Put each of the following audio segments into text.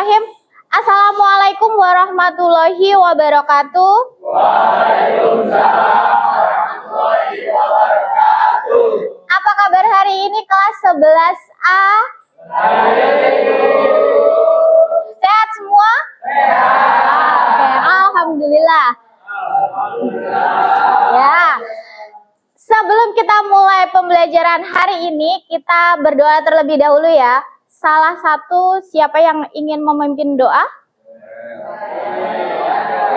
Bismillahirrahmanirrahim. Assalamualaikum warahmatullahi wabarakatuh. Waalaikumsalam warahmatullahi wabarakatuh. Apa kabar hari ini kelas 11A? Sehat semua? Oke, alhamdulillah. Ya. Sebelum kita mulai pembelajaran hari ini, kita berdoa terlebih dahulu ya. Salah satu siapa yang ingin memimpin doa?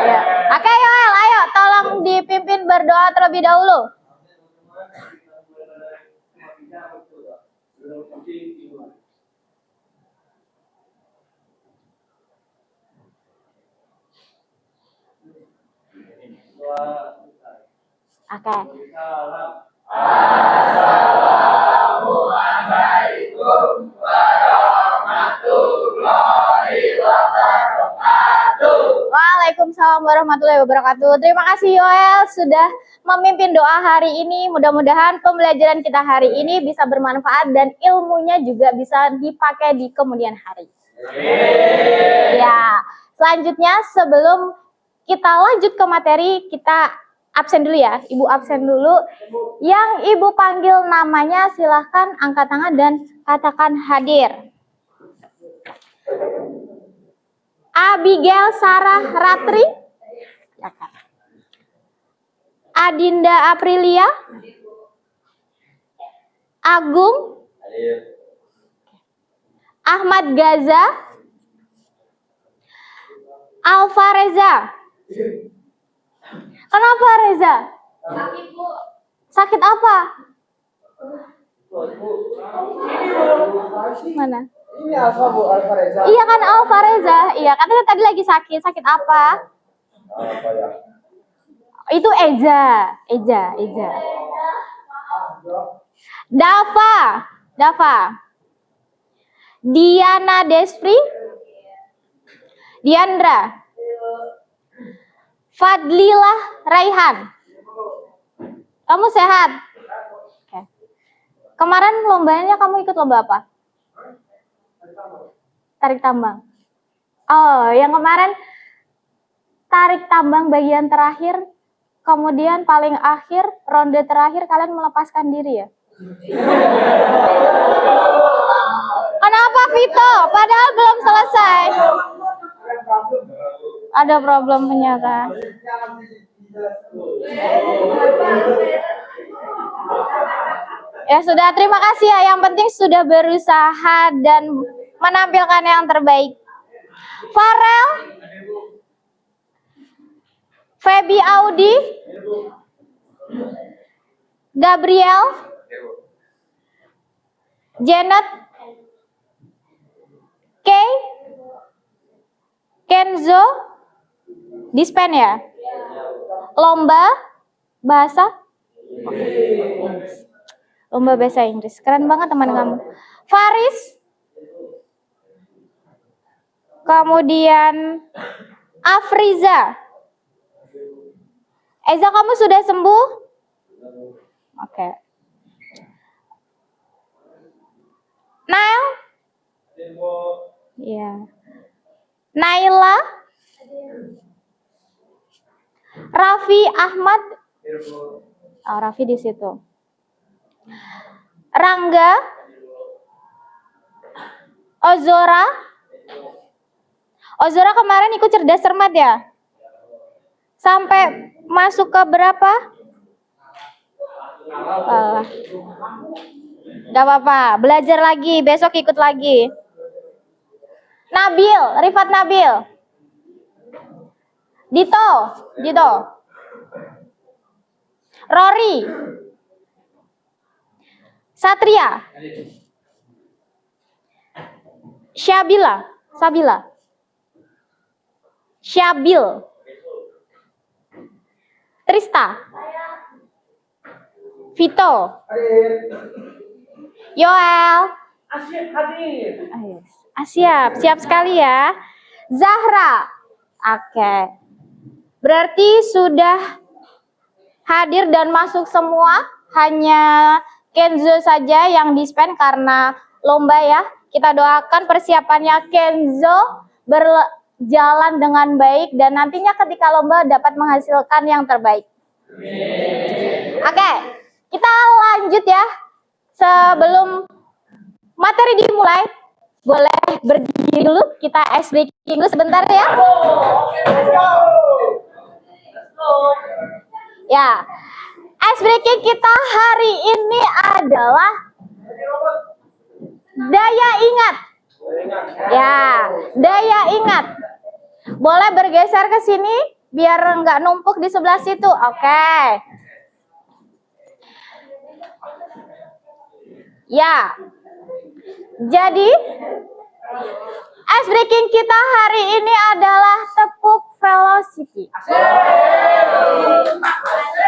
Ya. Oke, Yoel, ayo tolong dipimpin berdoa terlebih dahulu. Oke. Assalamualaikum warahmatullahi wabarakatuh. Waalaikumsalam warahmatullahi wabarakatuh. Terima kasih Yoel sudah memimpin doa hari ini. Mudah-mudahan pembelajaran kita hari ini bisa bermanfaat dan ilmunya juga bisa dipakai di kemudian hari. Ya, selanjutnya sebelum kita lanjut ke materi, kita absen dulu ya. Ibu absen dulu. Yang Ibu panggil namanya silahkan angkat tangan dan katakan hadir. Abigail Sarah Ratri, Adinda Aprilia, Agung, Ahmad Gaza, Alfa Reza. Kenapa Reza? Sakit, Bu. Sakit apa? Mana? Ini Alfa, Bu, Alfa Reza. Iya kan Alfa Reza. Iya, katanya tadi lagi sakit. Sakit apa? Apa ya? Itu Eza. Dava. Diana Desfri. Diandra. Fadlilah Raihan. Kamu sehat? Oke. Kemarin lombanya kamu ikut lomba apa? Tarik tambang. Oh, yang kemarin tarik tambang bagian terakhir, kemudian paling akhir, ronde terakhir kalian melepaskan diri ya? Kenapa Vito? Padahal belum selesai. Ada problem ternyata. Ya sudah, terima kasih ya. Yang penting sudah berusaha dan menampilkan yang terbaik. Farel, Feby Audi, Gabriel, Janet, Kay, Kenzo, dispen ya? Lomba bahasa? Lomba bahasa Inggris. Keren banget teman kamu. Faris. Kemudian Afriza. Eza, kamu sudah sembuh? Oke. Nail? Iya. Naila? Raffi Ahmad? Oh, Raffi di situ. Rangga? Ozora? Ozora kemarin ikut cerdas cermat ya? Sampai masuk ke berapa? Gak apa-apa, belajar lagi, besok ikut lagi. Nabil, Rifat Nabil. Dito. Rory. Satria. Sabila. Syabil. Trista. Vito. Yoel. Asyik hadir. Siap sekali ya. Zahra. Oke. Berarti sudah hadir dan masuk semua. Hanya Kenzo saja yang dispen karena lomba ya. Kita doakan persiapannya Kenzo berjalan dengan baik dan nantinya ketika lomba dapat menghasilkan yang terbaik. Oke, kita lanjut ya. Sebelum materi dimulai, boleh berdiri dulu, kita ice breaking dulu sebentar ya. Ya, ice breaking kita hari ini adalah daya ingat. Ya, daya ingat. Boleh bergeser ke sini biar nggak numpuk di sebelah situ. Oke. Ya. Jadi ice breaking kita hari ini adalah tepuk velocity.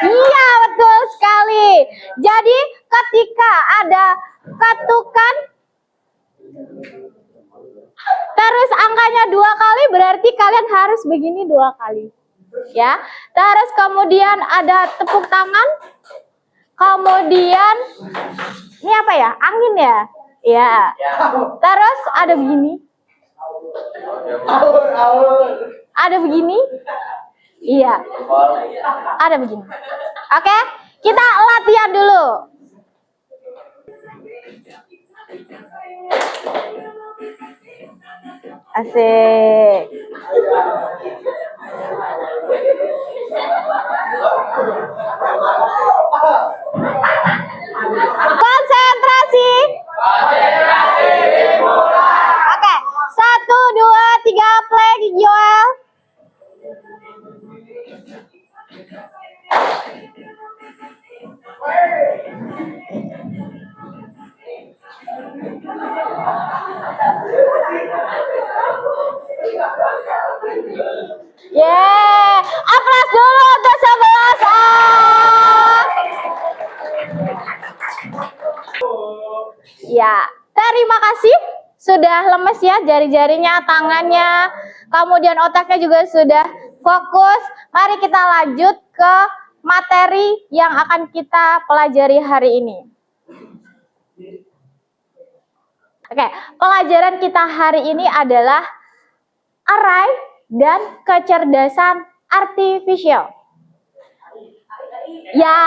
Iya, betul sekali. Jadi ketika ada ketukan terus angkanya 2 kali, berarti kalian harus begini 2 kali. Ya. Terus kemudian ada tepuk tangan. Kemudian ini apa ya? Angin ya? Ya. Terus ada begini. Ada begini. Iya. Ada begini. Oke, kita latihan dulu. Asik. Konsentrasi. Oke, 1, 2, 3, play, Joel. Yeay, aplaus dulu untuk 11A. Ya, terima kasih. Sudah lemes ya jari-jarinya, tangannya, kemudian otaknya juga sudah fokus. Mari kita lanjut ke materi yang akan kita pelajari hari ini. Oke, pelajaran kita hari ini adalah array dan kecerdasan artifisial. Ya,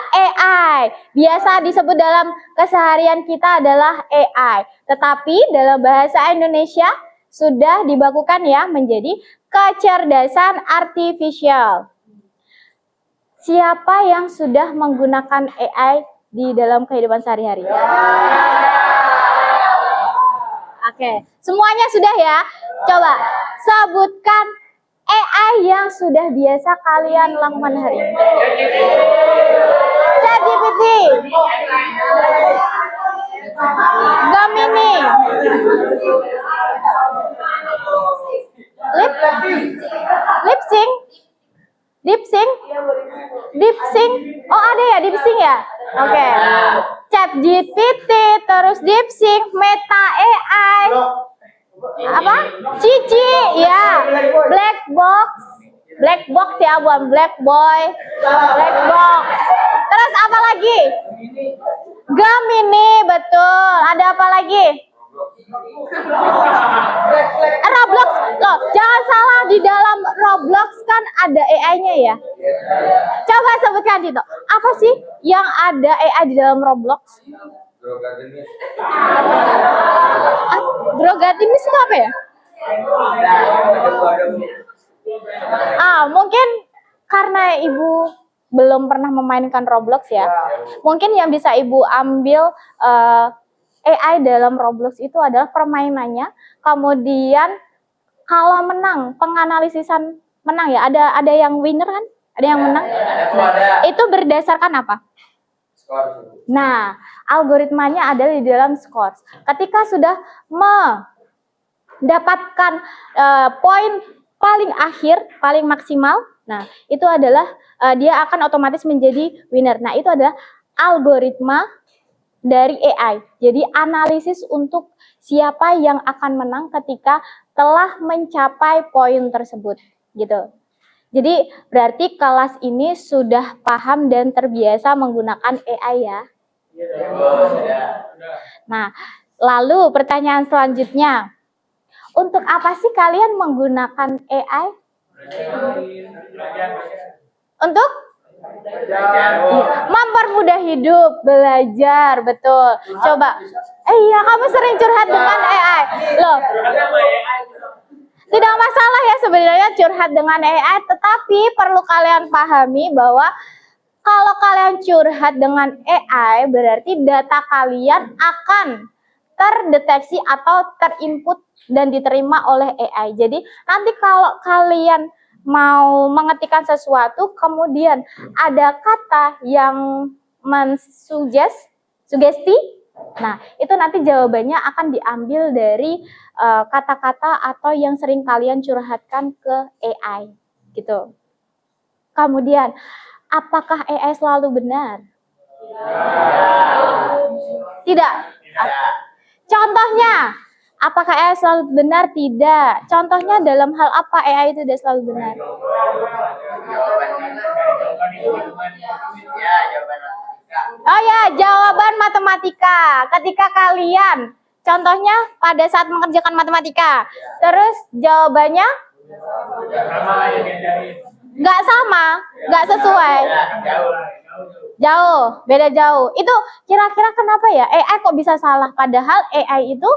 AI. Biasa disebut dalam keseharian kita adalah AI. Tetapi dalam bahasa Indonesia sudah dibakukan ya menjadi kecerdasan artifisial. Siapa yang sudah menggunakan AI di dalam kehidupan sehari-hari? Oke, semuanya sudah ya? Coba sebutkan AI yang sudah biasa kalian lakukan hari ini. ChatGPT, Gemini, DeepSync. Oh ada ya DeepSync ya? Oke. ChatGPT, terus DeepSync, Meta AI, apa? Cici, ya. Black box ya, bukan black boy. Black box. Terus apa lagi? Gemini, betul. Ada apa lagi? Roblox. Loh, jangan salah, di dalam Roblox kan ada AI-nya ya. Coba sebutkan Tito. Apa sih yang ada AI di dalam Roblox? Drogatimis itu apa ya? Mungkin karena ibu belum pernah memainkan Roblox ya. Mungkin yang bisa ibu ambil AI dalam Roblox itu adalah permainannya. Kemudian kalau menang, penganalisisan menang ya. Ada yang winner kan? Ada yang menang. Itu berdasarkan apa? Nah, algoritmanya ada di dalam scores. Ketika sudah mendapatkan poin paling akhir, paling maksimal, nah itu adalah dia akan otomatis menjadi winner. Nah, itu adalah algoritma dari AI. Jadi analisis untuk siapa yang akan menang ketika telah mencapai poin tersebut, gitu. Jadi berarti kelas ini sudah paham dan terbiasa menggunakan AI ya. Nah, lalu pertanyaan selanjutnya. Untuk apa sih kalian menggunakan AI? Untuk mempermudah hidup, belajar, betul. Coba, iya kamu sering curhat dengan AI, loh. Tidak masalah ya sebenarnya curhat dengan AI, tetapi perlu kalian pahami bahwa kalau kalian curhat dengan AI, berarti data kalian akan terdeteksi atau terinput dan diterima oleh AI. Jadi nanti kalau kalian mau mengetikkan sesuatu, kemudian ada kata yang sugesti, nah itu nanti jawabannya akan diambil dari kata-kata atau yang sering kalian curhatkan ke AI, gitu. Kemudian, apakah AI selalu benar? Tidak. Contohnya, apakah AI selalu benar? Tidak. Contohnya dalam hal apa AI itu tidak selalu benar? Oh ya, jawaban matematika. Ketika kalian, contohnya pada saat mengerjakan matematika, terus jawabannya nggak sama, nggak sesuai. Jauh, beda jauh. Itu kira-kira kenapa ya AI kok bisa salah? Padahal AI itu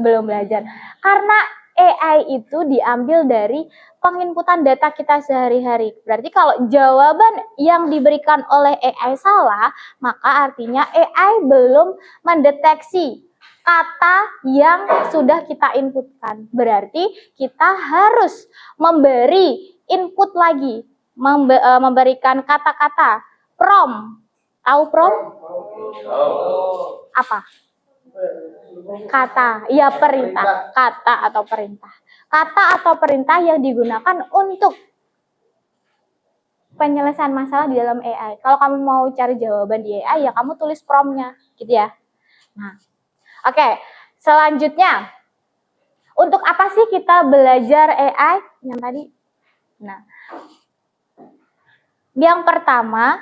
belum belajar. Karena AI itu diambil dari penginputan data kita sehari-hari. Berarti kalau jawaban yang diberikan oleh AI salah, maka artinya AI belum mendeteksi kata yang sudah kita inputkan. Berarti kita harus memberi input lagi, memberikan kata-kata prompt. Tahu prompt? Apa? Kata, ya perintah, kata atau perintah. Kata atau perintah yang digunakan untuk penyelesaian masalah di dalam AI. Kalau kamu mau cari jawaban di AI, ya kamu tulis promptnya, gitu ya. Nah, oke, selanjutnya, untuk apa sih kita belajar AI yang tadi? Nah, yang pertama,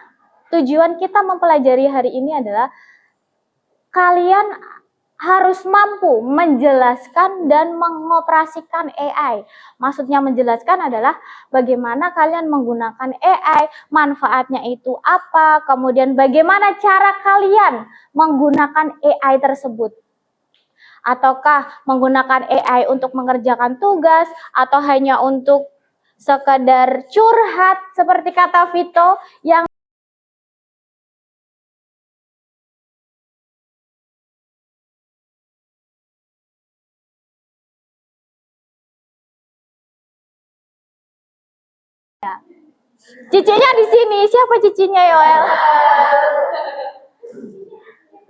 tujuan kita mempelajari hari ini adalah kalian harus mampu menjelaskan dan mengoperasikan AI. Maksudnya menjelaskan adalah bagaimana kalian menggunakan AI, manfaatnya itu apa, kemudian bagaimana cara kalian menggunakan AI tersebut. Ataukah menggunakan AI untuk mengerjakan tugas, atau hanya untuk sekedar curhat seperti kata Vito yang cicinya di sini. Siapa cicinya, Yoel?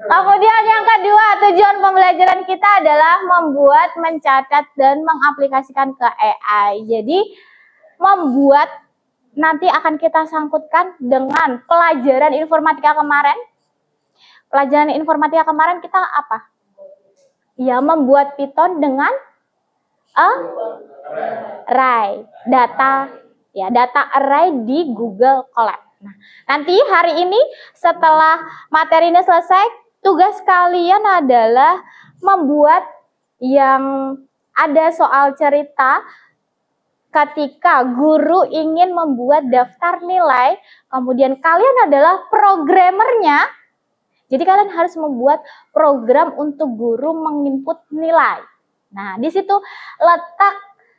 Kemudian yang kedua, tujuan pembelajaran kita adalah membuat, mencatat, dan mengaplikasikan ke AI. Jadi membuat nanti akan kita sangkutkan dengan pelajaran informatika kemarin. Pelajaran informatika kemarin kita apa? Ya, membuat Python dengan array, data array di Google Colab. Nah, nanti hari ini setelah materi ini selesai, tugas kalian adalah membuat yang ada soal cerita ketika guru ingin membuat daftar nilai, kemudian kalian adalah programmernya. Jadi kalian harus membuat program untuk guru menginput nilai. Nah, di situ letak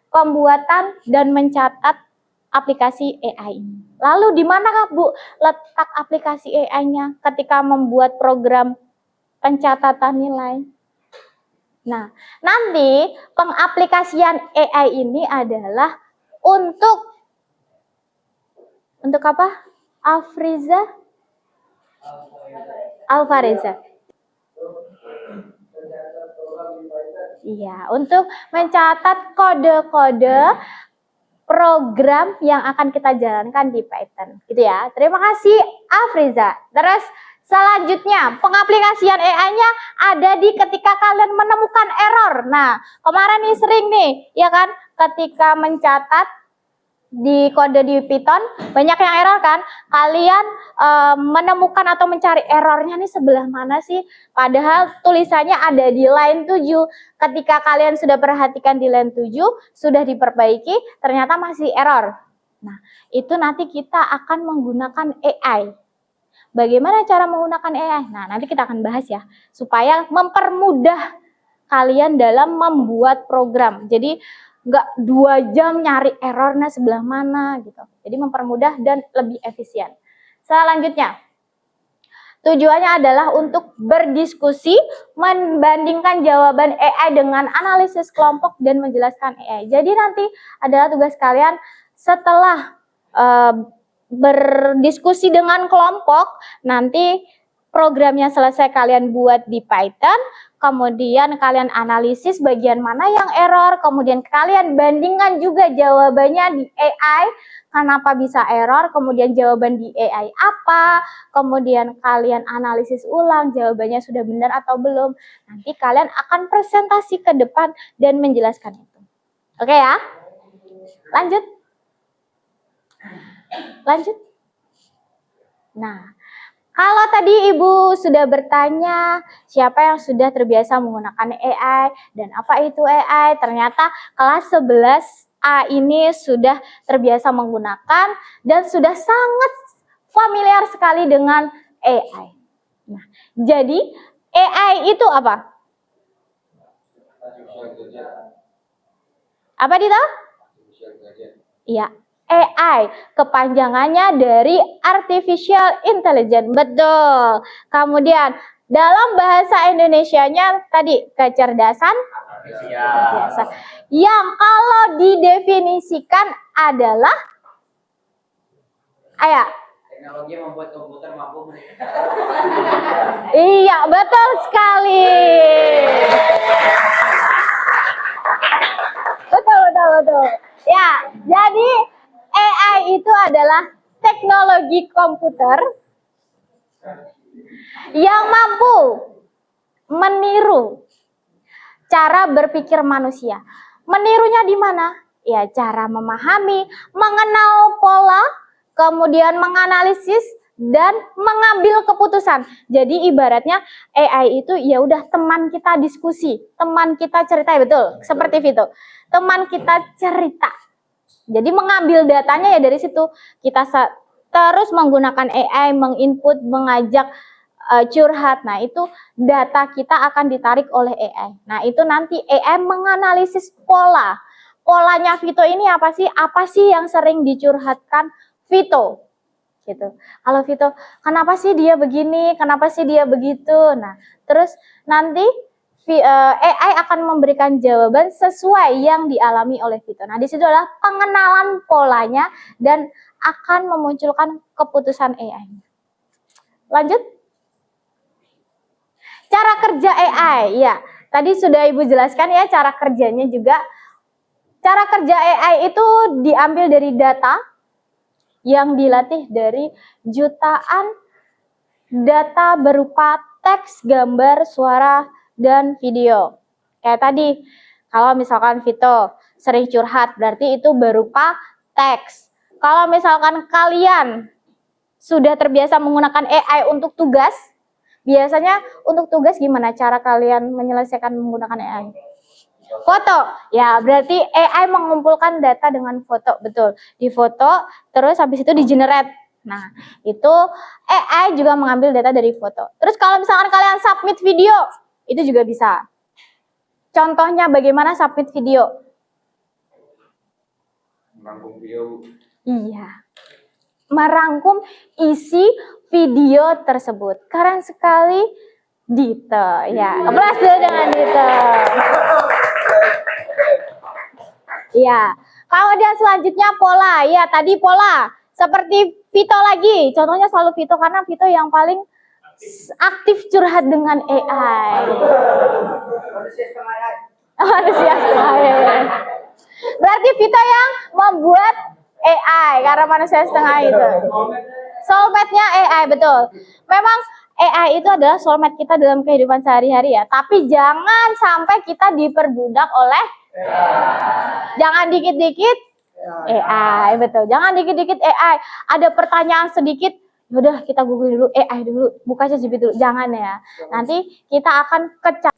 pembuatan dan mencatat aplikasi AI ini. Lalu di manakah Bu letak aplikasi AI-nya ketika membuat program pencatatan nilai? Nah, nanti pengaplikasian AI ini adalah untuk apa? Alvareza. Iya, untuk mencatat kode-kode program yang akan kita jalankan di Python, gitu ya. Terima kasih, Afriza. Terus selanjutnya, pengaplikasian AI-nya ada di ketika kalian menemukan error. Nah, kemarin nih sering nih, ya kan, ketika mencatat di kode di Python banyak yang error kan, kalian menemukan atau mencari errornya nih sebelah mana sih, padahal tulisannya ada di line 7. Ketika kalian sudah perhatikan di line 7 sudah diperbaiki, ternyata masih error. Nah, itu nanti kita akan menggunakan AI. Bagaimana cara menggunakan AI? Nah, nanti kita akan bahas ya, supaya mempermudah kalian dalam membuat program. Jadi nggak 2 jam nyari errornya sebelah mana gitu. Jadi mempermudah dan lebih efisien. Selanjutnya, tujuannya adalah untuk berdiskusi, membandingkan jawaban AI dengan analisis kelompok dan menjelaskan AI. Jadi nanti adalah tugas kalian setelah berdiskusi dengan kelompok, nanti programnya selesai kalian buat di Python, kemudian kalian analisis bagian mana yang error, kemudian kalian bandingkan juga jawabannya di AI, kenapa bisa error, kemudian jawaban di AI apa, kemudian kalian analisis ulang jawabannya sudah benar atau belum. Nanti kalian akan presentasi ke depan dan menjelaskan itu. Oke ya? Lanjut. Lanjut. Nah, kalau tadi Ibu sudah bertanya siapa yang sudah terbiasa menggunakan AI dan apa itu AI, ternyata kelas 11A ini sudah terbiasa menggunakan dan sudah sangat familiar sekali dengan AI. Nah, jadi AI itu apa? Apa Dita? Iya. AI, kepanjangannya dari Artificial Intelligence, betul. Kemudian dalam bahasa Indonesianya tadi kecerdasan artifisial. Yang kalau didefinisikan adalah teknologi yang membuat komputer mampu iya, betul sekali. Betul. Ya, jadi AI itu adalah teknologi komputer yang mampu meniru cara berpikir manusia. Menirunya di mana? Ya, cara memahami, mengenal pola, kemudian menganalisis dan mengambil keputusan. Jadi ibaratnya AI itu ya udah teman kita diskusi, teman kita cerita, betul. Seperti itu. Teman kita cerita. Jadi mengambil datanya ya dari situ. Kita terus menggunakan AI, menginput, mengajak curhat. Nah, itu data kita akan ditarik oleh AI. Nah, itu nanti AI menganalisis pola. Polanya Vito ini apa sih? Apa sih yang sering dicurhatkan Vito? Gitu. Kalau Vito, kenapa sih dia begini? Kenapa sih dia begitu? Nah, terus nanti AI akan memberikan jawaban sesuai yang dialami oleh Vito. Nah, di situ adalah pengenalan polanya dan akan memunculkan keputusan AI. Lanjut. Cara kerja AI, ya. Tadi sudah Ibu jelaskan ya cara kerjanya juga. Cara kerja AI itu diambil dari data yang dilatih dari jutaan data berupa teks, gambar, suara, dan video. Kayak tadi, kalau misalkan Vito sering curhat, berarti itu berupa teks. Kalau misalkan kalian sudah terbiasa menggunakan AI untuk tugas, biasanya untuk tugas gimana cara kalian menyelesaikan menggunakan AI? Foto, ya berarti AI mengumpulkan data dengan foto, betul. Di foto, terus habis itu di generate. Nah, itu AI juga mengambil data dari foto. Terus kalau misalkan kalian submit video, itu juga bisa. Contohnya bagaimana submit video? merangkum video. Iya. Merangkum isi video tersebut. Keren sekali Dita. Ya, applause dulu dengan Dita. Iya. Kemudian selanjutnya pola. Ya, tadi pola. Seperti Vito lagi. Contohnya selalu Vito karena Vito yang paling aktif curhat dengan AI. Manusia setengah. Berarti Vito yang membuat AI karena manusia setengah itu. Soulmate-nya AI, betul. Memang AI itu adalah soulmate kita dalam kehidupan sehari-hari ya. Tapi jangan sampai kita diperbudak oleh AI. Jangan dikit-dikit AI, betul. Jangan dikit-dikit AI. Ada pertanyaan sedikit, udah kita Google dulu, AI dulu, buka ChatGPT dulu. Jangan ya. Nanti kita akan kecap.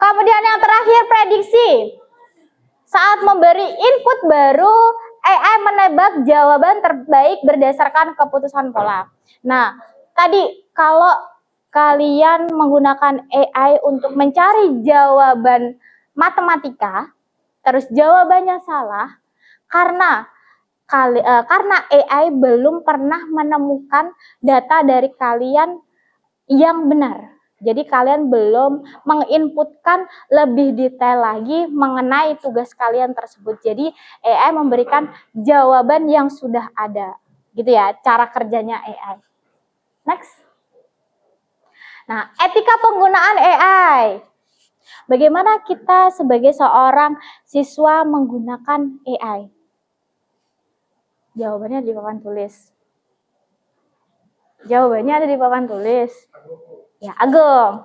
Kemudian yang terakhir, prediksi. Saat memberi input baru, AI menebak jawaban terbaik berdasarkan keputusan pola. Nah, tadi kalau kalian menggunakan AI untuk mencari jawaban matematika, terus jawabannya salah, karena AI belum pernah menemukan data dari kalian yang benar. Jadi kalian belum menginputkan lebih detail lagi mengenai tugas kalian tersebut. Jadi AI memberikan jawaban yang sudah ada. Gitu ya, cara kerjanya AI. Next. Nah, etika penggunaan AI. Bagaimana kita sebagai seorang siswa menggunakan AI? Jawabannya ada di papan tulis. Jawabannya ada di papan tulis. Ya, Agung.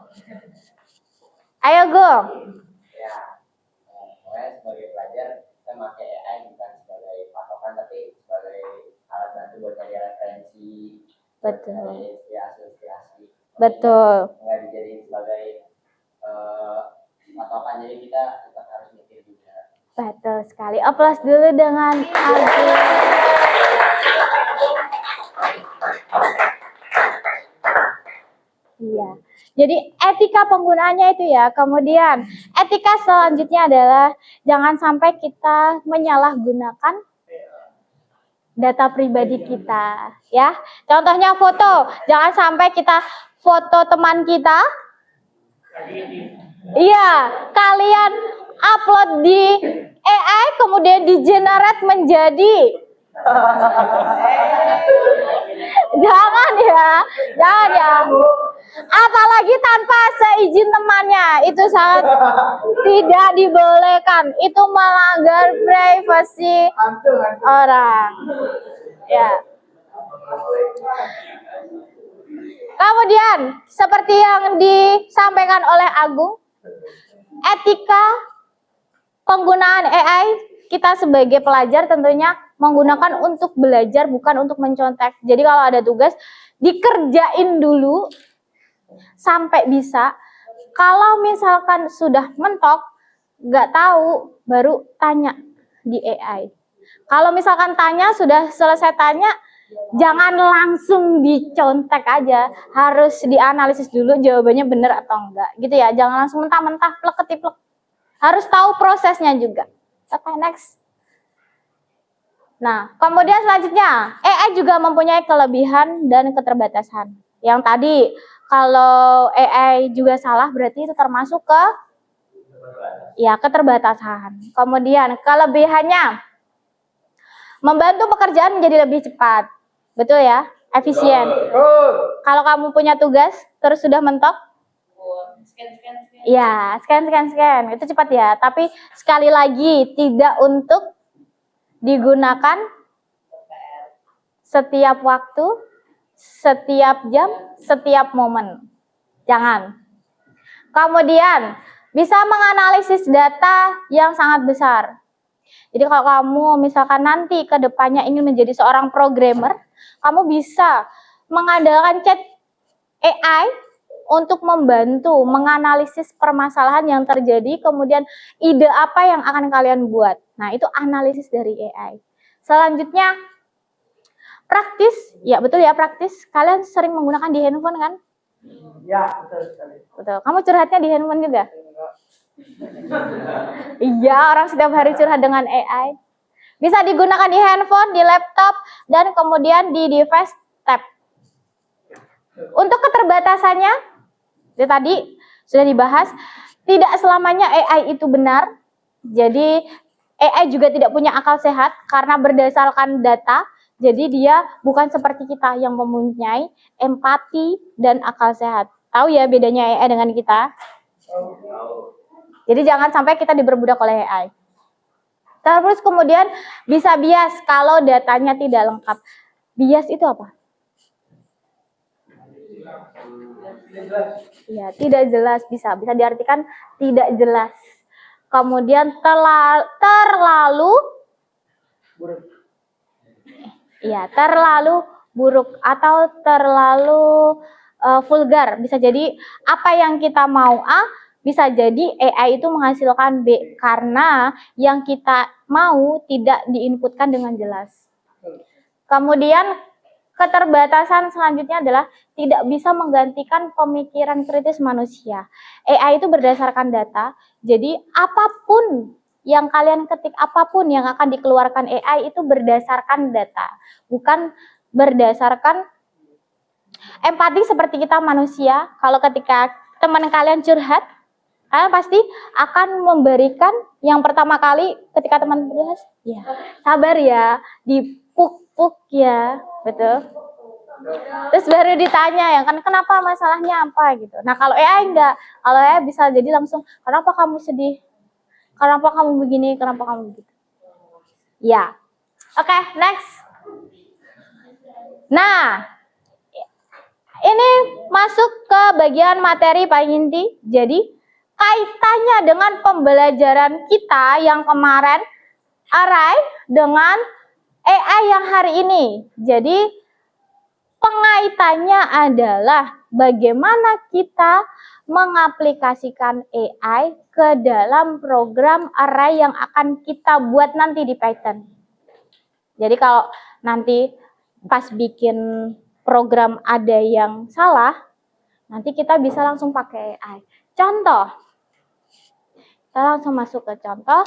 Ayo, Agung. Ya, pokoknya sebagai pelajar kita pakai AI bukan sebagai patokan tapi sebagai alat bantu buat cari referensi, Betul. cari inspirasi. Betul. Nggak dijadiin sebagai patokan, jadi kita tetap harus mikir juga. Betul sekali. Aplaus dulu dengan Agung. Iya. Jadi etika penggunaannya itu ya. Kemudian etika selanjutnya adalah jangan sampai kita menyalahgunakan data pribadi kita, ya. Contohnya foto. Jangan sampai kita foto teman kita. Iya, kalian upload di AI kemudian di-generate menjadi jangan ya. Apalagi tanpa seizin temannya, itu sangat tidak dibolehkan. Itu melanggar privasi orang. Ya. Kemudian, seperti yang disampaikan oleh Agung, etika penggunaan AI kita sebagai pelajar tentunya menggunakan untuk belajar, bukan untuk mencontek. Jadi kalau ada tugas, dikerjain dulu sampai bisa. Kalau misalkan sudah mentok, nggak tahu, baru tanya di AI. Kalau misalkan tanya, sudah selesai tanya, jangan langsung dicontek aja. Harus dianalisis dulu jawabannya benar atau enggak. Gitu ya, jangan langsung mentah-mentah, plek-ketiplek. Harus tahu prosesnya juga. Oke, next. Nah, kemudian selanjutnya, AI juga mempunyai kelebihan dan keterbatasan. Yang tadi, kalau AI juga salah, berarti itu termasuk ke keterbatasan. Kemudian, kelebihannya, membantu pekerjaan menjadi lebih cepat. Betul ya? Efisien. Kalau kamu punya tugas, terus sudah mentok, ya, scan. Itu cepat ya. Tapi sekali lagi, tidak untuk digunakan setiap waktu, setiap jam, setiap momen. Jangan. Kemudian, bisa menganalisis data yang sangat besar. Jadi kalau kamu misalkan nanti ke depannya ingin menjadi seorang programmer, kamu bisa mengandalkan chat AI untuk membantu menganalisis permasalahan yang terjadi, kemudian ide apa yang akan kalian buat. Nah, itu analisis dari AI. Selanjutnya, praktis. Ya, betul ya, praktis. Kalian sering menggunakan di handphone kan? Ya, betul sekali. Betul. Kamu curhatnya di handphone juga? Iya, orang setiap hari curhat dengan AI. Bisa digunakan di handphone, di laptop, dan kemudian di device tab. Untuk keterbatasannya, itu tadi sudah dibahas, tidak selamanya AI itu benar. Jadi AI juga tidak punya akal sehat karena berdasarkan data. Jadi dia bukan seperti kita yang mempunyai empati dan akal sehat. Tahu ya bedanya AI dengan kita? Jadi jangan sampai kita diperbudak oleh AI. Terus kemudian bisa bias kalau datanya tidak lengkap. Bias itu apa? Ya, tidak jelas, bisa diartikan tidak jelas. Kemudian terlalu buruk. Iya, terlalu buruk atau terlalu vulgar. Bisa jadi apa yang kita mau A, bisa jadi AI itu menghasilkan B karena yang kita mau tidak diinputkan dengan jelas. Kemudian keterbatasan selanjutnya adalah tidak bisa menggantikan pemikiran kritis manusia. AI itu berdasarkan data, jadi apapun yang kalian ketik, apapun yang akan dikeluarkan AI itu berdasarkan data, bukan berdasarkan empati seperti kita manusia. Kalau ketika teman kalian curhat, kalian pasti akan memberikan yang pertama kali ketika teman curhat, ya sabar ya, dipuk-puk ya, betul. Terus baru ditanya ya kan kenapa masalahnya apa gitu. Nah kalau AI enggak, kalau AI bisa jadi langsung kenapa kamu sedih, kenapa kamu begini, kenapa kamu begitu. Ya, oke, next. Nah, ini masuk ke bagian materi paling inti. Jadi kaitannya dengan pembelajaran kita yang kemarin, array dengan AI yang hari ini. Jadi pengaitannya adalah bagaimana kita mengaplikasikan AI ke dalam program array yang akan kita buat nanti di Python. Jadi kalau nanti pas bikin program ada yang salah, nanti kita bisa langsung pakai AI. Contoh, kita langsung masuk ke contoh.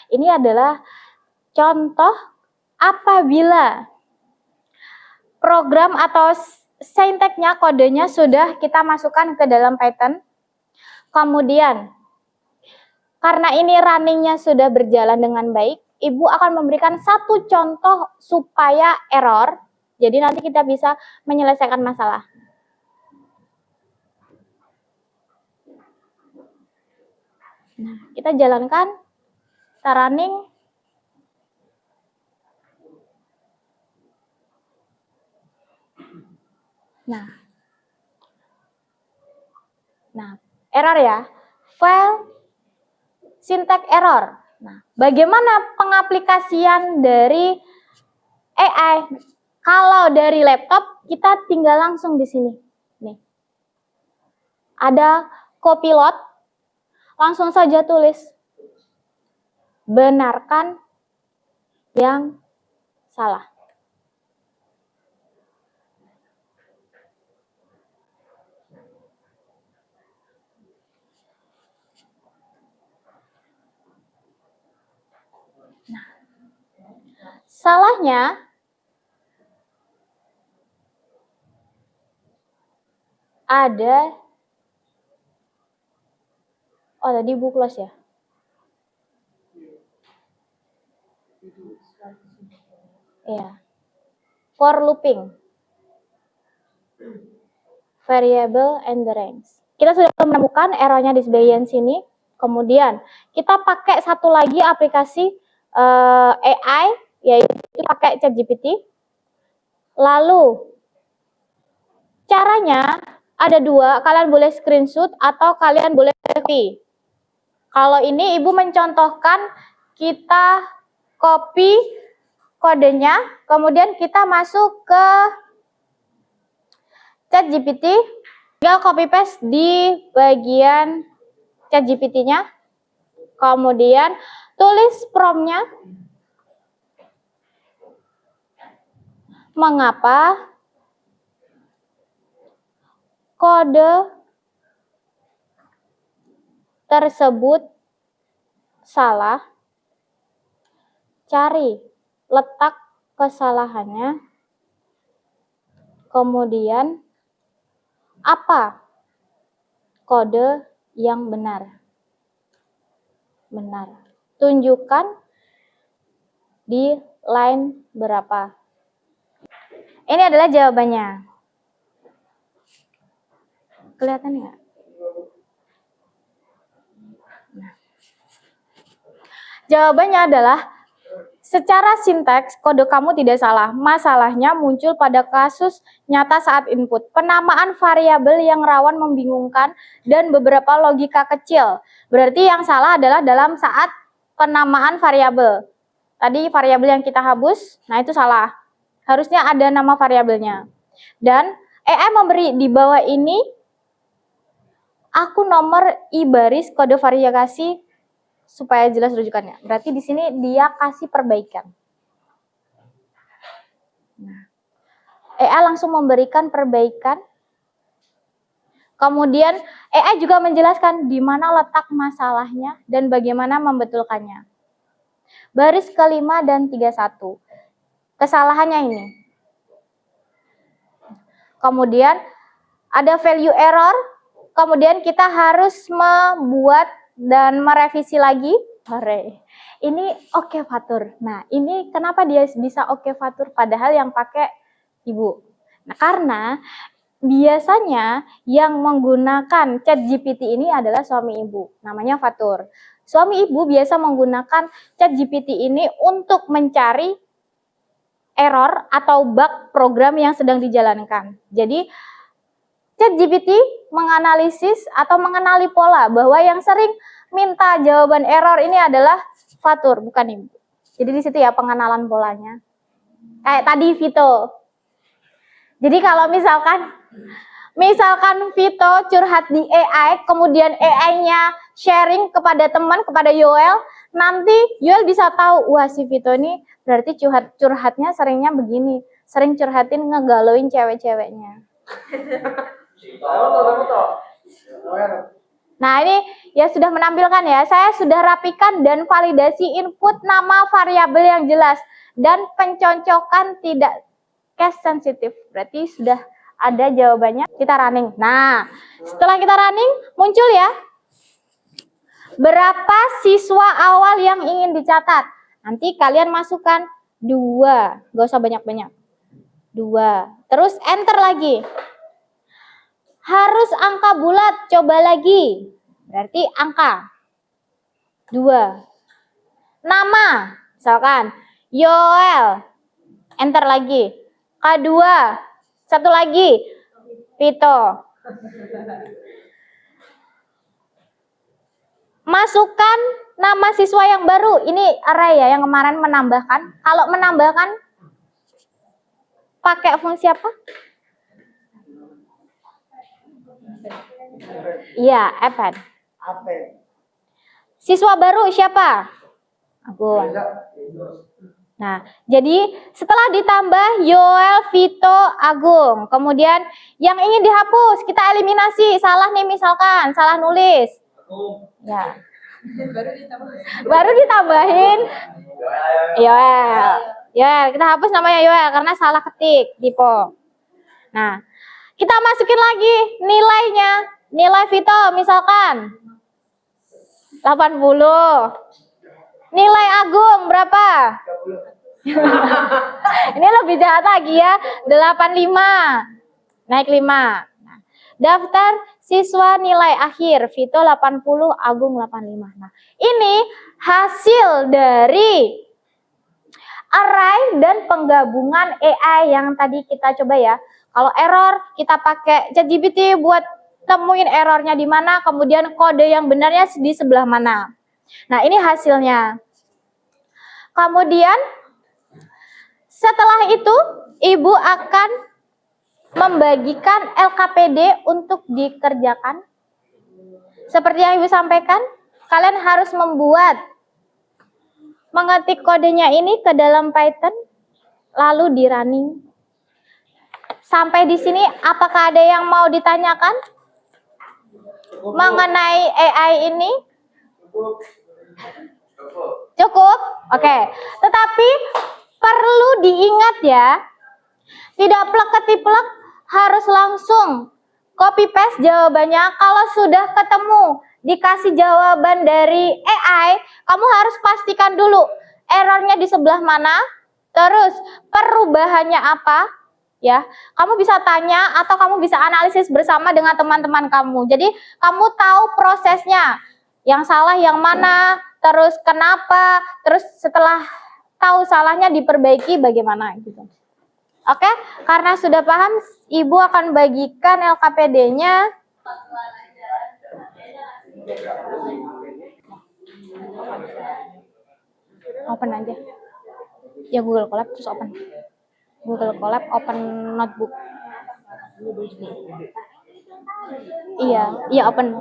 Ini adalah contoh apabila program atau sinteksnya, kodenya sudah kita masukkan ke dalam Python. Kemudian, karena ini runningnya sudah berjalan dengan baik, Ibu akan memberikan satu contoh supaya error. Jadi nanti kita bisa menyelesaikan masalah. Nah, kita jalankan, kita running. Nah, error ya, file syntax error. Nah, bagaimana pengaplikasian dari AI? Kalau dari laptop, kita tinggal langsung di sini. Nih, ada Copilot, langsung saja tulis benarkan yang salah. Nah, salahnya ada, oh tadi Bu close ya. Iya. For looping. Variable and the range. Kita sudah menemukan errornya di bagian sini. Kemudian kita pakai satu lagi aplikasi AI, yaitu pakai ChatGPT. Lalu caranya ada dua, kalian boleh screenshot atau kalian boleh copy. Kalau ini Ibu mencontohkan kita copy kodenya, kemudian kita masuk ke ChatGPT, tinggal copy paste di bagian ChatGPT-nya, kemudian tulis prompt-nya, mengapa kode tersebut salah, cari letak kesalahannya, kemudian apa kode yang benar. Tunjukkan di line berapa. Ini adalah jawabannya. Kelihatan nggak? Nah. Jawabannya adalah secara sinteks kode kamu tidak salah. Masalahnya muncul pada kasus nyata saat input. Penamaan variabel yang rawan membingungkan dan beberapa logika kecil. Berarti yang salah adalah dalam saat penamaan variabel. Tadi variabel yang kita hapus, nah itu salah. Harusnya ada nama variabelnya. Dan AI memberi di bawah ini aku nomor I baris kode variasi supaya jelas rujukannya. Berarti di sini dia kasih perbaikan. Nah, AI langsung memberikan perbaikan. Kemudian AI juga menjelaskan di mana letak masalahnya dan bagaimana membetulkannya. Baris kelima dan 31. Kesalahannya ini. Kemudian ada value error. Kemudian kita harus membuat dan merevisi lagi. Hore. Ini oke fatur. Nah, ini kenapa dia bisa oke fatur padahal yang pakai ibu? Nah, karena biasanya yang menggunakan ChatGPT ini adalah suami ibu. Namanya fatur. Suami ibu biasa menggunakan ChatGPT ini untuk mencari error atau bug program yang sedang dijalankan. Jadi ChatGPT menganalisis atau mengenali pola bahwa yang sering minta jawaban error ini adalah fatur, bukan ibu. Jadi di situ ya pengenalan polanya. Kayak tadi Vito. Jadi kalau misalkan Vito curhat di AI, kemudian AI-nya sharing kepada teman, kepada Yoel, nanti Yoel bisa tahu, wah si Vito ini berarti curhatnya seringnya begini, sering curhatin ngegalauin cewek-ceweknya. Nah ini ya sudah menampilkan ya, saya sudah rapikan dan validasi input nama variabel yang jelas dan pencocokan tidak case sensitif. Berarti sudah ada jawabannya, kita running. Nah setelah kita running muncul ya, berapa siswa awal yang ingin dicatat. Nanti kalian masukkan 2, gak usah banyak-banyak. 2, terus enter lagi. Harus angka bulat, coba lagi. Berarti angka 2. Nama, misalkan Yoel. Enter lagi. K2. Satu lagi. Vito. Masukkan nama siswa yang baru. Ini array ya, yang kemarin menambahkan. Kalau menambahkan, pakai fungsi apa? Iya, append. Siswa baru siapa? Agung. Nah, jadi setelah ditambah Yoel, Vito, Agung. Kemudian yang ingin dihapus, kita eliminasi. Salah nih misalkan, salah nulis. Ya. Baru ditambahin Yoel. Yoel, kita hapus namanya Yoel karena salah ketik, Dipo. Nah, kita masukin lagi nilainya. Nilai Vito misalkan 80. Nilai Agung berapa? Ini lebih jahat lagi ya. 85. Naik 5. Nah, daftar siswa nilai akhir. Vito 80, Agung 85. Nah, ini hasil dari array dan penggabungan AI yang tadi kita coba ya. Kalau error, kita pakai ChatGPT buat temuin errornya di mana, kemudian kode yang benarnya di sebelah mana. Nah, ini hasilnya. Kemudian, setelah itu, Ibu akan membagikan LKPD untuk dikerjakan. Seperti yang Ibu sampaikan, kalian harus mengetik kodenya ini ke dalam Python, lalu di running. Sampai di sini, apakah ada yang mau ditanyakan mengenai AI ini? Cukup? Oke. Tetapi perlu diingat ya, tidak plek-ketiplek, harus langsung copy paste jawabannya. Kalau sudah ketemu dikasih jawaban dari AI, kamu harus pastikan dulu errornya di sebelah mana, terus perubahannya apa. Ya, kamu bisa tanya atau kamu bisa analisis bersama dengan teman-teman kamu. Jadi kamu tahu prosesnya, yang salah yang mana, terus kenapa, terus setelah tahu salahnya diperbaiki bagaimana gitu. Oke, karena sudah paham, Ibu akan bagikan LKPD-nya. Open aja. Ya Google Colab terus open. Google Colab open notebook. Iya, iya open.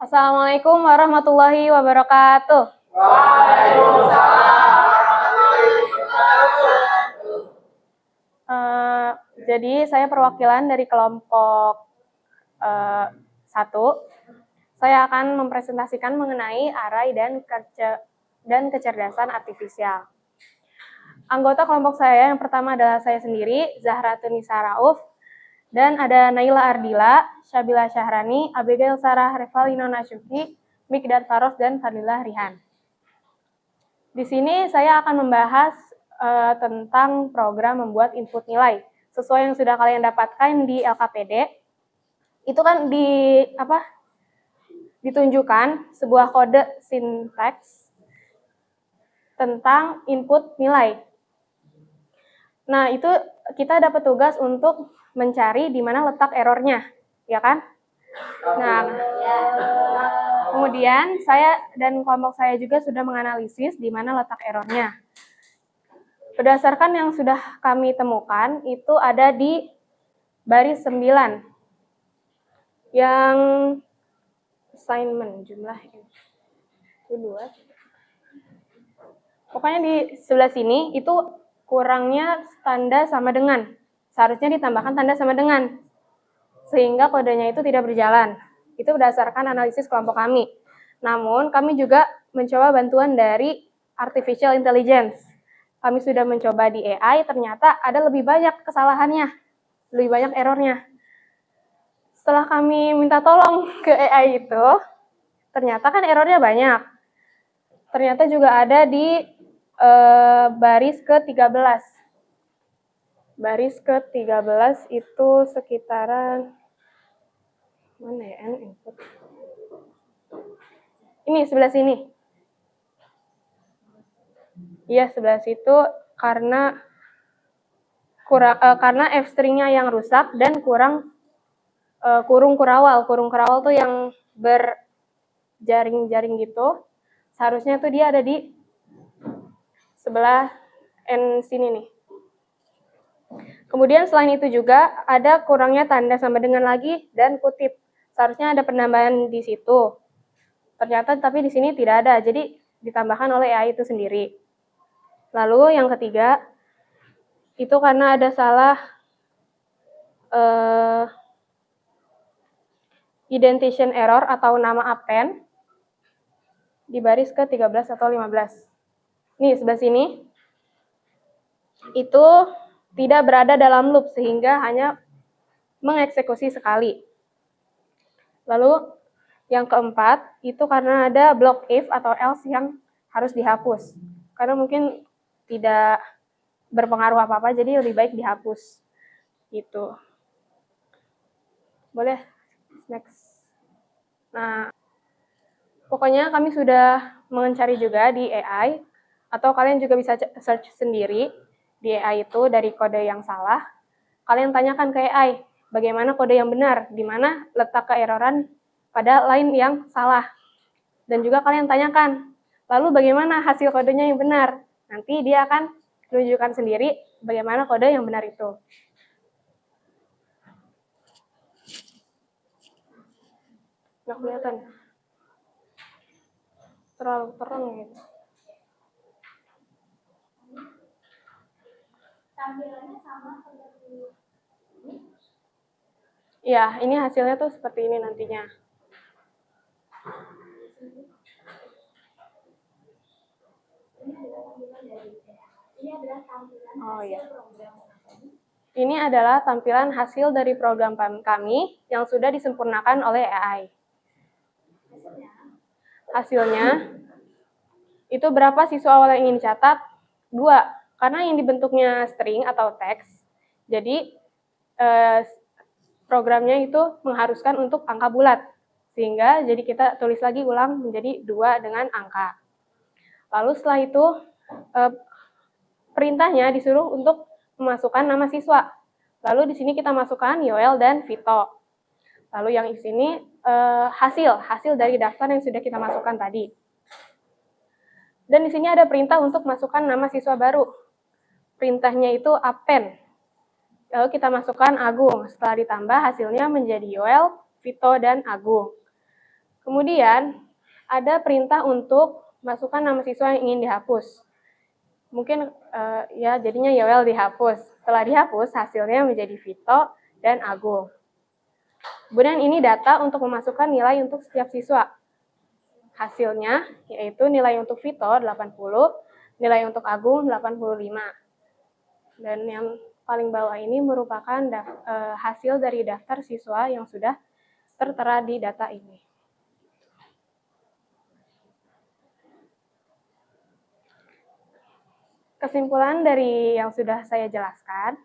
Assalamualaikum warahmatullahi wabarakatuh. Jadi saya perwakilan dari kelompok 1. Saya akan mempresentasikan mengenai array dan kecerdasan artifisial. Anggota kelompok saya yang pertama adalah saya sendiri, Zahra Tunisa Rauf, dan ada Naila Ardila, Syabila Syahrani, Abigail Sarah Revalina Nasyuki, Mikdad Faros, dan Fadlilah Rihan. Di sini saya akan membahas tentang program membuat input nilai. Sesuai yang sudah kalian dapatkan di LKPD, itu kan ditunjukkan sebuah kode sintaks tentang input nilai. Nah, itu kita dapat tugas untuk mencari di mana letak errornya, ya kan? Nah, kemudian saya dan kelompok saya juga sudah menganalisis di mana letak errornya. Berdasarkan yang sudah kami temukan, itu ada di baris 9. Yang assignment jumlahnya. Itu 2. Pokoknya di sebelah sini itu kurangnya tanda sama dengan. Seharusnya ditambahkan tanda sama dengan. Sehingga kodenya itu tidak berjalan. Itu berdasarkan analisis kelompok kami. Namun, kami juga mencoba bantuan dari Artificial Intelligence. Kami sudah mencoba di AI, ternyata ada lebih banyak kesalahannya. Lebih banyak errornya. Setelah kami minta tolong ke AI itu, ternyata kan errornya banyak. Ternyata juga ada di baris ke-13. Baris ke-13 itu sekitaran mana ya, input. Ini sebelah sini. Iya, sebelah situ karena f-stringnya yang rusak dan kurang kurung kurawal. Kurung kurawal tuh yang berjaring-jaring gitu. Seharusnya tuh dia ada di sebelah N sini nih. Kemudian selain itu juga ada kurangnya tanda sama dengan lagi dan kutip. Seharusnya ada penambahan di situ. Ternyata tapi di sini tidak ada, jadi ditambahkan oleh AI itu sendiri. Lalu yang ketiga, itu karena ada salah indentation error atau nama append di baris ke-13 atau 15. Nih, sebelah sini. Itu tidak berada dalam loop sehingga hanya mengeksekusi sekali. Lalu yang keempat, itu karena ada block if atau else yang harus dihapus. Karena mungkin tidak berpengaruh apa-apa, jadi lebih baik dihapus. Gitu. Boleh? Next. Nah, pokoknya kami sudah mencari juga di AI, atau kalian juga bisa search sendiri di AI itu dari kode yang salah. Kalian tanyakan ke AI, bagaimana kode yang benar, di mana letak keeroran pada line yang salah. Dan juga kalian tanyakan, lalu bagaimana hasil kodenya yang benar? Nanti dia akan menunjukkan sendiri bagaimana kode yang benar itu. Nggak kelihatan. terlalu terang gitu. Tampilannya sama seperti Ya, ini hasilnya tuh seperti ini nantinya. ini adalah tampilan Oh, hasil iya. program. Ini adalah tampilan hasil dari program kami yang sudah disempurnakan oleh AI. Hasilnya, itu berapa siswa awal yang ingin dicatat? 2, karena yang dibentuknya string atau teks, jadi programnya itu mengharuskan untuk angka bulat, sehingga jadi kita tulis lagi ulang menjadi 2 dengan angka. Lalu setelah itu, perintahnya disuruh untuk memasukkan nama siswa. Lalu di sini kita masukkan Yoel dan Vito. Lalu yang di sini hasil dari daftar yang sudah kita masukkan tadi. Dan di sini ada perintah untuk masukkan nama siswa baru. Perintahnya itu append. Lalu kita masukkan Agung. Setelah ditambah hasilnya menjadi Yoel, Vito, dan Agung. Kemudian ada perintah untuk masukkan nama siswa yang ingin dihapus. Mungkin ya jadinya Yoel dihapus. Setelah dihapus hasilnya menjadi Vito dan Agung. Kemudian ini data untuk memasukkan nilai untuk setiap siswa. Hasilnya yaitu nilai untuk Vito 80, nilai untuk Agung 85. Dan yang paling bawah ini merupakan hasil dari daftar siswa yang sudah tertera di data ini. Kesimpulan dari yang sudah saya jelaskan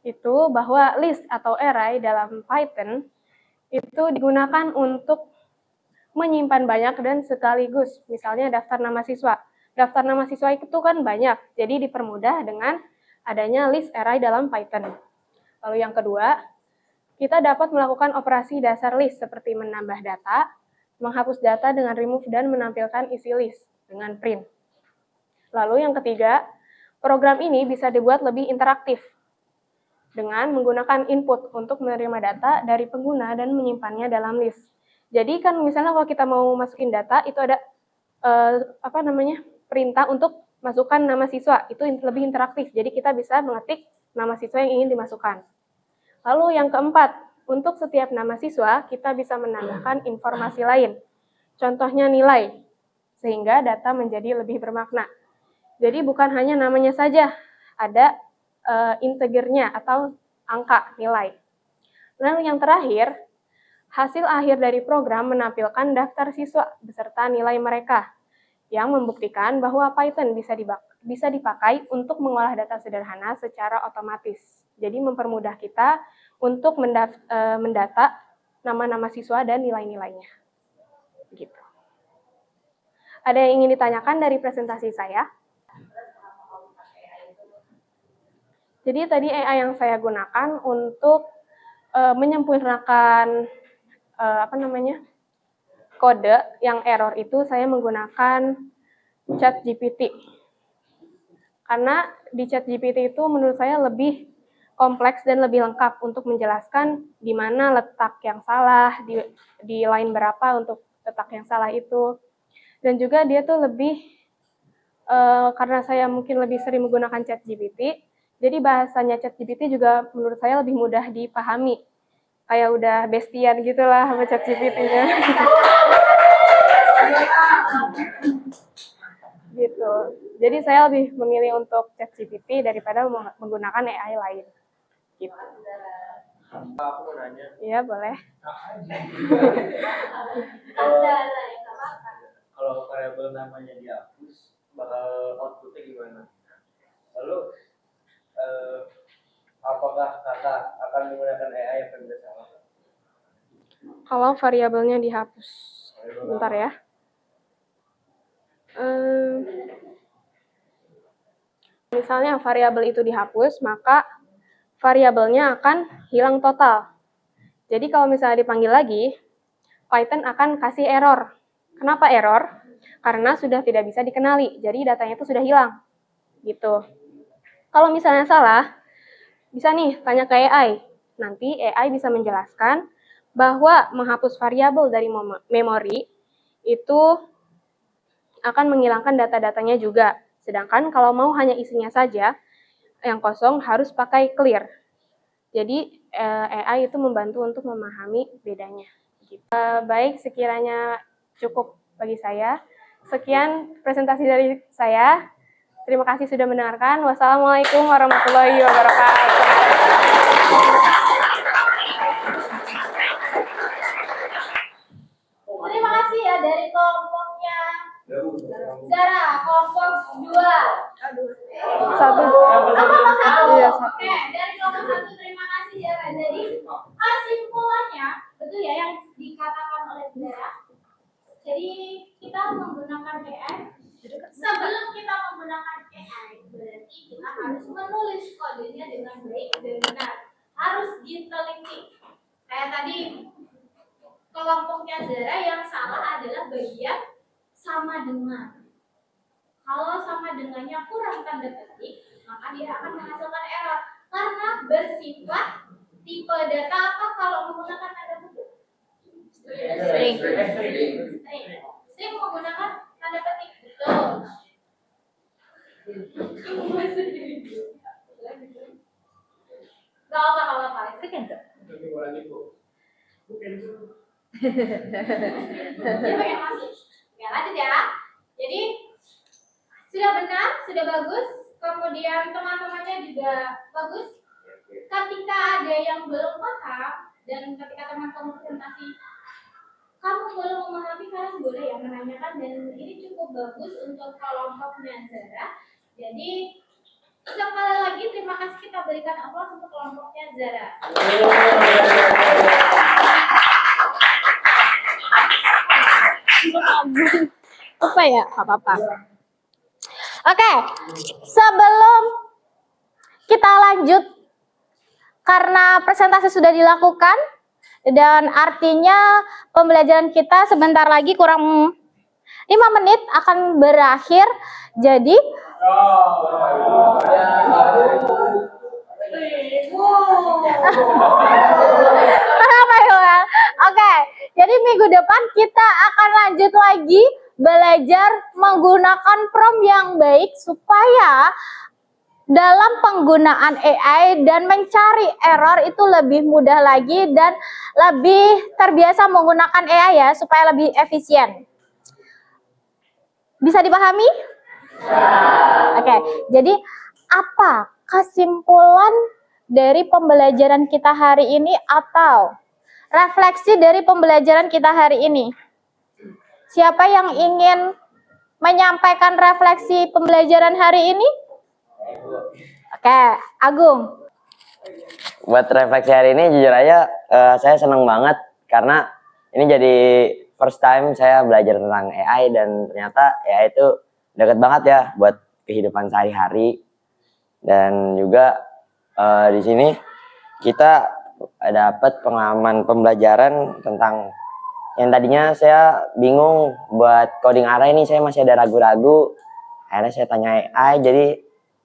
itu bahwa list atau array dalam Python itu digunakan untuk menyimpan banyak dan sekaligus. Misalnya daftar nama siswa. Daftar nama siswa itu kan banyak, jadi dipermudah dengan adanya list array dalam Python. Lalu yang kedua, kita dapat melakukan operasi dasar list seperti menambah data, menghapus data dengan remove, dan menampilkan isi list dengan print. Lalu yang ketiga, program ini bisa dibuat lebih interaktif dengan menggunakan input untuk menerima data dari pengguna dan menyimpannya dalam list. Jadi kan misalnya kalau kita mau masukin data itu ada perintah untuk masukkan nama siswa, itu lebih interaktif. Jadi kita bisa mengetik nama siswa yang ingin dimasukkan. Lalu yang keempat, untuk setiap nama siswa kita bisa menambahkan informasi lain. Contohnya nilai, sehingga data menjadi lebih bermakna. Jadi bukan hanya namanya saja, ada integernya atau angka nilai. Lalu yang terakhir, hasil akhir dari program menampilkan daftar siswa beserta nilai mereka, yang membuktikan bahwa Python bisa dipakai untuk mengolah data sederhana secara otomatis. Jadi mempermudah kita untuk mendata nama-nama siswa dan nilai-nilainya. Gitu. Ada yang ingin ditanyakan dari presentasi saya? Jadi tadi AI yang saya gunakan untuk menyempurnakan kode yang error itu saya menggunakan ChatGPT. Karena di ChatGPT itu menurut saya lebih kompleks dan lebih lengkap untuk menjelaskan di mana letak yang salah, di line berapa untuk letak yang salah itu. Dan juga dia tuh lebih, karena saya mungkin lebih sering menggunakan ChatGPT, jadi bahasanya ChatGPT juga menurut saya lebih mudah dipahami. Kayak udah bestian gitu lah sama ChatGPT-nya. Gitu. Jadi saya lebih memilih untuk ChatGPT daripada menggunakan AI lain. Gitu. Aku mau nanya. Iya, boleh. Kalau variabel namanya dihapus, bakal outputnya gimana? Lalu apakah kakak akan menggunakan AI yang berbeda sama? Kalau variabelnya dihapus. Bentar ya. Misalnya variabel itu dihapus, maka variabelnya akan hilang total. Jadi kalau misalnya dipanggil lagi, Python akan kasih error. Kenapa error? Karena sudah tidak bisa dikenali, jadi datanya itu sudah hilang. Gitu. Kalau misalnya salah, bisa nih tanya ke AI. Nanti AI bisa menjelaskan bahwa menghapus variabel dari memori itu akan menghilangkan data-datanya juga. Sedangkan kalau mau hanya isinya saja, yang kosong harus pakai clear. Jadi AI itu membantu untuk memahami bedanya. Baik, sekiranya cukup bagi saya. Sekian presentasi dari saya. Terima kasih sudah mendengarkan. Wassalamualaikum warahmatullahi wabarakatuh. Terima kasih ya dari kelompoknya Zara, kelompok 2. Satu. Kelompok 1. Iya, Oke, dari kelompok 1 terima kasih Zara. Jadi kesimpulannya betul ya yang dikatakan oleh Zara. Jadi kita menggunakan AI. Sebelum kita menggunakan AI, berarti kita harus menulis kodenya dengan baik dan benar. Harus diteliti. Kayak tadi kelompoknya Zara yang salah adalah bagian sama dengan. Kalau sama dengannya kurang tanda petik, maka dia akan menghasilkan error karena bersifat tipe data apa kalau menggunakan tanda petik? String. String menggunakan tanda petik, betul. Gak apa-apa. Itu cancel. Dia pengen masuk. Ya lanjut ya. Jadi sudah benar, sudah bagus. Kemudian teman-temannya juga bagus. Ketika ada yang belum paham dan ketika teman-teman presentasi kamu belum memahami, kalian boleh ya menanyakan dan ini cukup bagus untuk kelompoknya Zara. Jadi sekali lagi terima kasih, kita berikan aplaus untuk kelompoknya Zara. Apa ya? Apa-apa. Oke, sebelum kita lanjut, karena presentasi sudah dilakukan dan artinya pembelajaran kita sebentar lagi kurang 5 menit akan berakhir. Jadi kenapa ya? Oke, jadi minggu depan kita akan lanjut lagi belajar menggunakan prompt yang baik supaya dalam penggunaan AI dan mencari error itu lebih mudah lagi dan lebih terbiasa menggunakan AI ya, supaya lebih efisien. Bisa dipahami? Oke, jadi apa kesimpulan dari pembelajaran kita hari ini atau refleksi dari pembelajaran kita hari ini? Siapa yang ingin menyampaikan refleksi pembelajaran hari ini? Oke, Agung. Buat refleksi hari ini jujur aja saya senang banget karena ini jadi first time saya belajar tentang AI dan ternyata AI itu deket banget ya buat kehidupan sehari-hari. Dan juga di sini kita dapat pengalaman pembelajaran tentang yang tadinya saya bingung buat coding array ini, saya masih ada ragu-ragu. Akhirnya saya tanya AI, jadi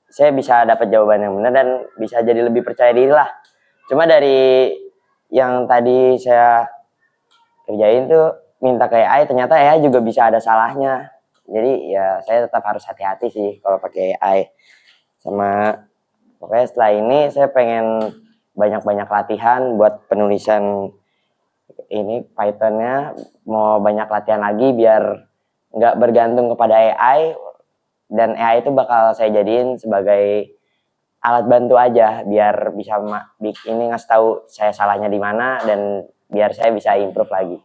saya bisa dapat jawaban yang benar dan bisa jadi lebih percaya diri lah. Cuma dari yang tadi saya kerjain tuh minta ke AI, ternyata AI juga bisa ada salahnya. Jadi ya saya tetap harus hati-hati sih kalau pakai AI. Sama pokoknya setelah ini saya pengen banyak-banyak latihan buat penulisan ini Python-nya, mau banyak latihan lagi biar nggak bergantung kepada AI. Dan AI itu bakal saya jadiin sebagai alat bantu aja biar bisa ini ngasih tahu saya salahnya di mana dan biar saya bisa improve lagi.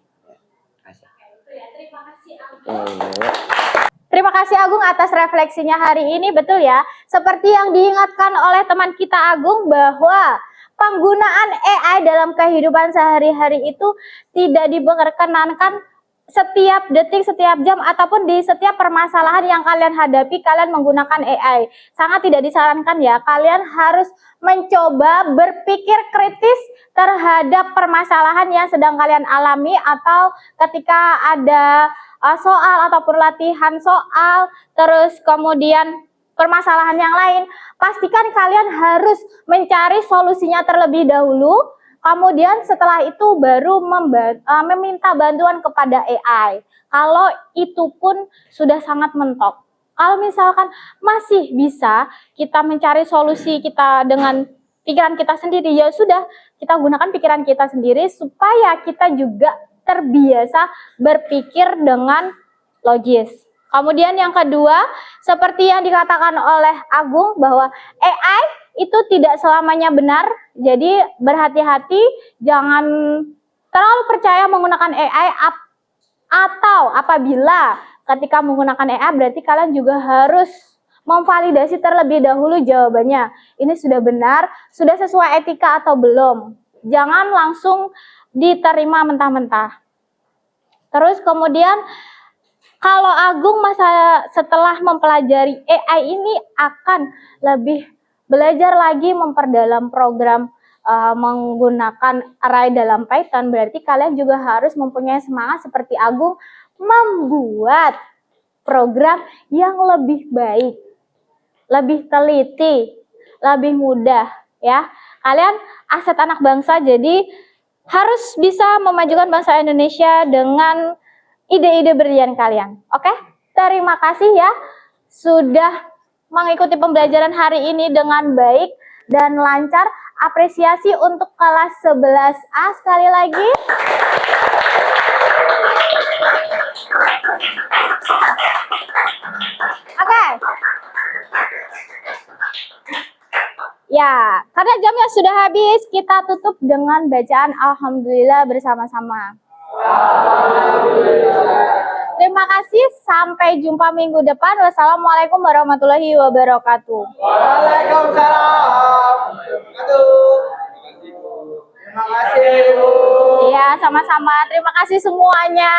Terima kasih Agung atas refleksinya hari ini. Betul ya, seperti yang diingatkan oleh teman kita Agung bahwa penggunaan AI dalam kehidupan sehari-hari itu tidak diperkenankan setiap detik, setiap jam, ataupun di setiap permasalahan yang kalian hadapi, kalian menggunakan AI. Sangat tidak disarankan ya, kalian harus mencoba berpikir kritis terhadap permasalahan yang sedang kalian alami, atau ketika ada soal ataupun latihan soal, terus kemudian permasalahan yang lain, pastikan kalian harus mencari solusinya terlebih dahulu, Kemudian setelah itu baru meminta bantuan kepada AI. Kalau itu pun sudah sangat mentok. Kalau misalkan masih bisa kita mencari solusi kita dengan pikiran kita sendiri, ya sudah, kita gunakan pikiran kita sendiri supaya kita juga terbiasa berpikir dengan logis. Kemudian yang kedua, seperti yang dikatakan oleh Agung bahwa AI itu tidak selamanya benar, jadi berhati-hati, jangan terlalu percaya menggunakan AI atau apabila ketika menggunakan AI berarti kalian juga harus memvalidasi terlebih dahulu jawabannya. Ini sudah benar, sudah sesuai etika atau belum. Jangan langsung diterima mentah-mentah. Terus kemudian kalau Agung setelah mempelajari AI ini akan lebih belajar lagi memperdalam program menggunakan array dalam Python, berarti kalian juga harus mempunyai semangat seperti Agung membuat program yang lebih baik, lebih teliti, lebih mudah ya. Kalian aset anak bangsa, jadi harus bisa memajukan bangsa Indonesia dengan ide-ide brilian kalian. Oke? Terima kasih ya sudah mengikuti pembelajaran hari ini dengan baik dan lancar. Apresiasi untuk kelas 11A sekali lagi. Oke. Ya, karena jamnya sudah habis, kita tutup dengan bacaan Alhamdulillah bersama-sama. Terima kasih, sampai jumpa minggu depan. Wassalamualaikum warahmatullahi wabarakatuh. Waalaikumsalam. Terima kasih, Bu. Iya, sama-sama. Terima kasih semuanya.